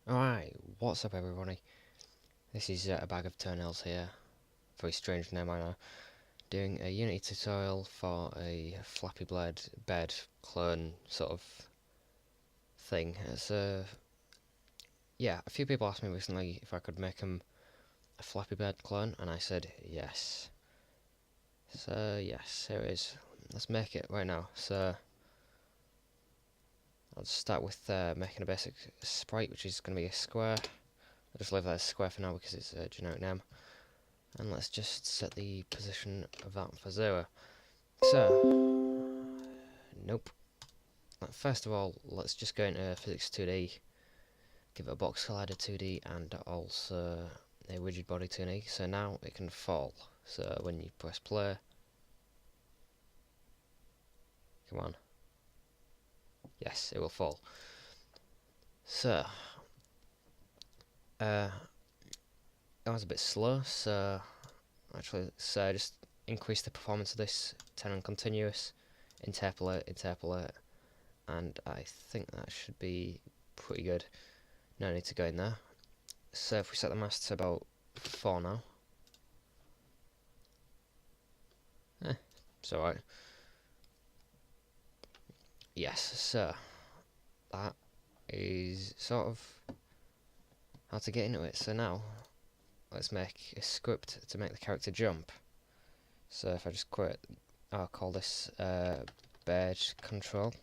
Alright, what's up everybody? This is a bag of Toenails here. Very strange name, I know. Doing a Unity tutorial for a Flappy Blade bed clone sort of thing. Yeah, a few people asked me recently if I could make them a Flappy Blade clone, and I said yes. So yes, here it is. Let's make it right now. So I'll just start with making a basic sprite, which is going to be a square. I'll just leave that as square for now because it's a generic name. And let's just set the position of that for 0. So, nope. First of all, let's just go into Physics 2D, give it a box collider 2D and also a rigid body 2D, so now it can fall. So when you press play, come on, yes, it will fall. So, that was a bit slow, so just increase the performance of this, turn on continuous, interpolate, and I think that should be pretty good. No need to go in there. So if we set the mass to about 4 now. It's alright. Yes, so that is sort of how to get into it. So now let's make a script to make the character jump. So if I just quit, I'll call this bed control.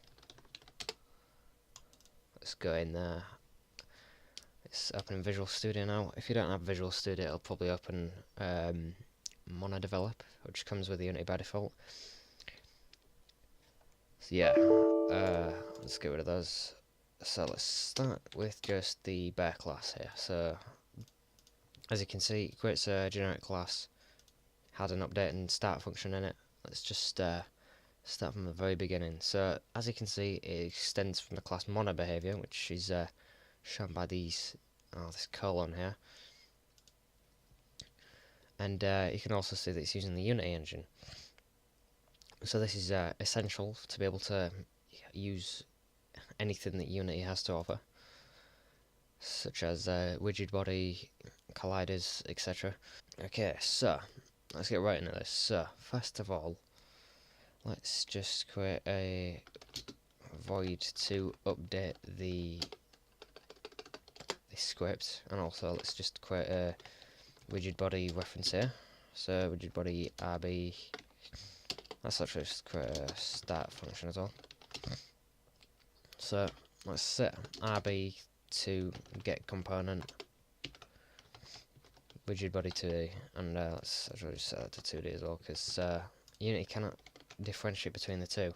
Let's go in there. It's open in Visual Studio now. If you don't have Visual Studio, it'll probably open Monodevelop, which comes with Unity by default. So yeah, let's get rid of those. So let's start with just the bear class here. So as you can see, it creates a generic class, had an update and start function in it. Let's just start from the very beginning. So as you can see, it extends from the class mono behavior, which is shown by this colon here, and you can also see that it's using the Unity engine. So this is essential to be able to use anything that Unity has to offer, such as rigid body, colliders, etc. Okay, so let's get right into this. So first of all, let's just create a void to update the script, and also let's just create a rigid body reference here. So rigid body RB. Let's actually just create a start function as well. So let's set RB to get component rigid body 2D, and let's actually just set that to 2D as well, because Unity cannot differentiate between the two.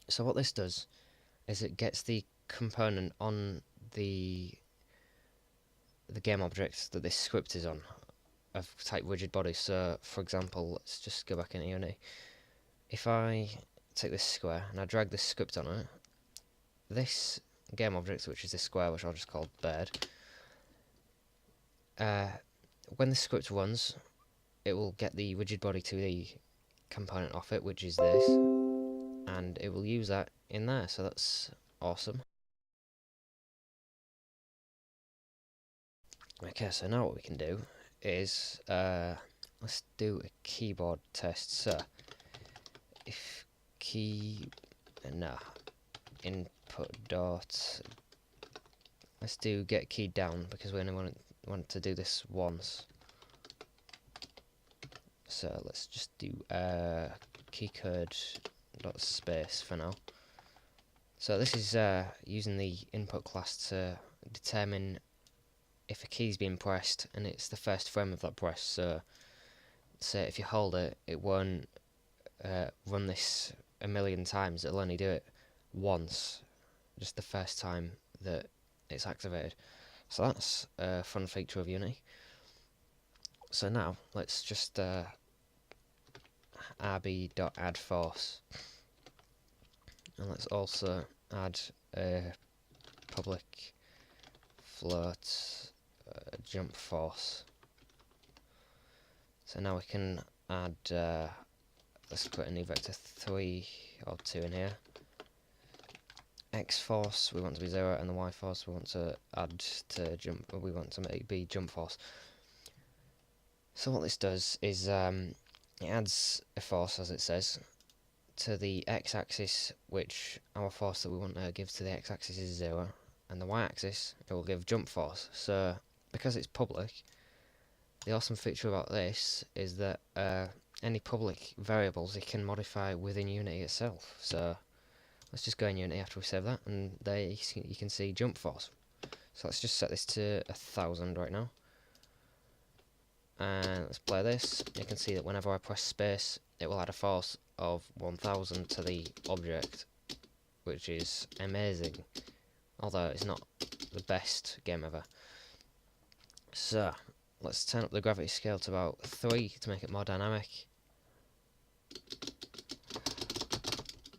So what this does is it gets the component on the game object that this script is on, of type rigid body. So for example, let's just go back into Unity. If I take this square and I drag this script on it, this game object, which is this square, which I'll just call bird, when the script runs, it will get the rigid body 2D component off it, which is this, and it will use that in there. So that's awesome. Okay, so now what we can do is let's do a keyboard test. So if key input dot, let's do get key down, because we only want to do this once. So let's just do keycode dot space for now. So this is using the input class to determine if a key's been pressed, and it's the first frame of that press. So say if you hold it, it won't run this a million times. It'll only do it once, just the first time that it's activated. So that's a fun feature of Unity. So now let's just rb.add force, and let's also add a public float jump force. So now we can add let's put a new vector 3 or 2 in here, X force we want to be 0, and the Y force we want to add to jump. We want to be jump force. So what this does is it adds a force, as it says, to the x-axis, which our force that we want to give to the x-axis is 0, and the y-axis it will give jump force. So because it's public, the awesome feature about this is that any public variables it can modify within Unity itself. So let's just go in Unity after we save that, and there you can see jump force. So let's just set this to 1000 right now, and let's play this. You can see that whenever I press space, it will add a force of 1000 to the object, which is amazing, although it's not the best game ever. So let's turn up the gravity scale to about 3 to make it more dynamic,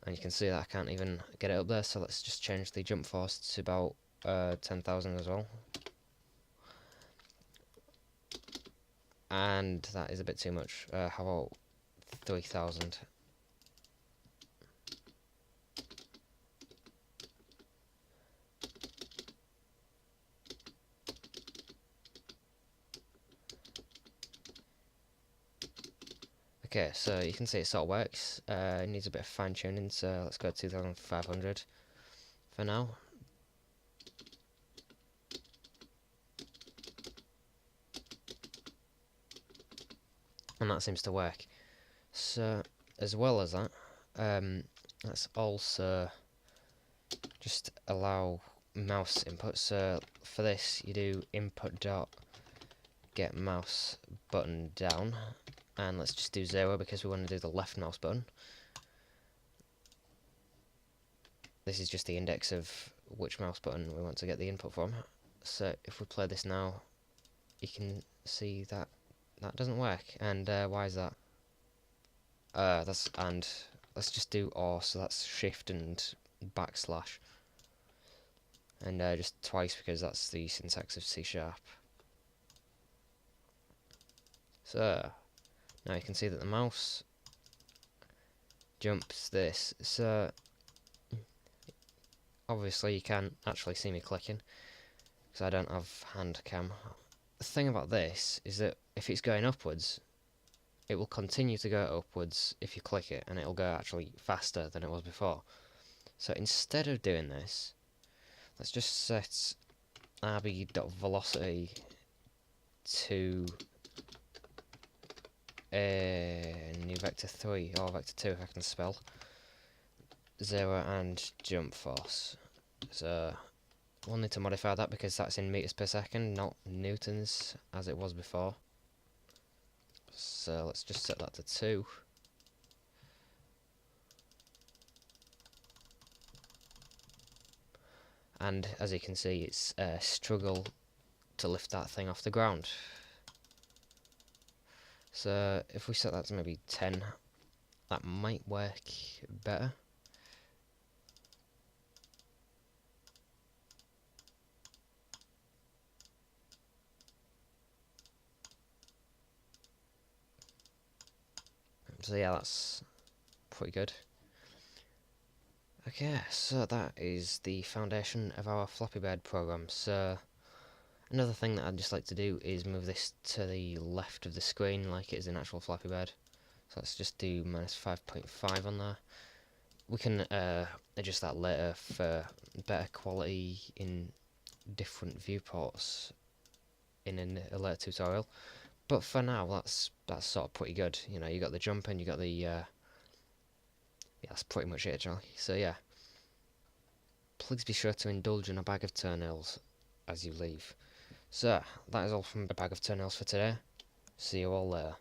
and you can see that I can't even get it up there, so let's just change the jump force to about 10,000 as well. And that is a bit too much. How about 3,000? Okay, so you can see it sort of works. It needs a bit of fine tuning, so let's go 2,500 for now. And that seems to work. So as well as that, let's also just allow mouse input. So for this you do input dot get mouse button down, and let's just do 0 because we want to do the left mouse button. This is just the index of which mouse button we want to get the input from. So if we play this now, you can see that that doesn't work. And why is that? And let's just do or, so that's shift and backslash, and just twice because that's the syntax of C#. So now you can see that the mouse jumps this. So obviously you can't actually see me clicking because I don't have hand cam. The thing about this is that if it's going upwards, it will continue to go upwards if you click it, and it'll go actually faster than it was before. So instead of doing this, let's just set rb.velocity to a new vector 3 or vector 2 if I can spell, 0, and jump force. So we'll need to modify that because that's in meters per second, not newtons as it was before. So let's just set that to 2. And as you can see, it's a struggle to lift that thing off the ground. So if we set that to maybe 10, that might work better. So yeah, that's pretty good. Okay, so that is the foundation of our Flappy Bird program. So another thing that I'd just like to do is move this to the left of the screen like it is in actual Flappy Bird. So let's just do -5.5 on there. We can adjust that later for better quality in different viewports in a later tutorial. But for now, that's sort of pretty good. You know, you got the jump and you got the yeah, that's pretty much it, actually. So yeah, please be sure to indulge in a bag of toenails as you leave. So that is all from a bag of toenails for today. See you all later.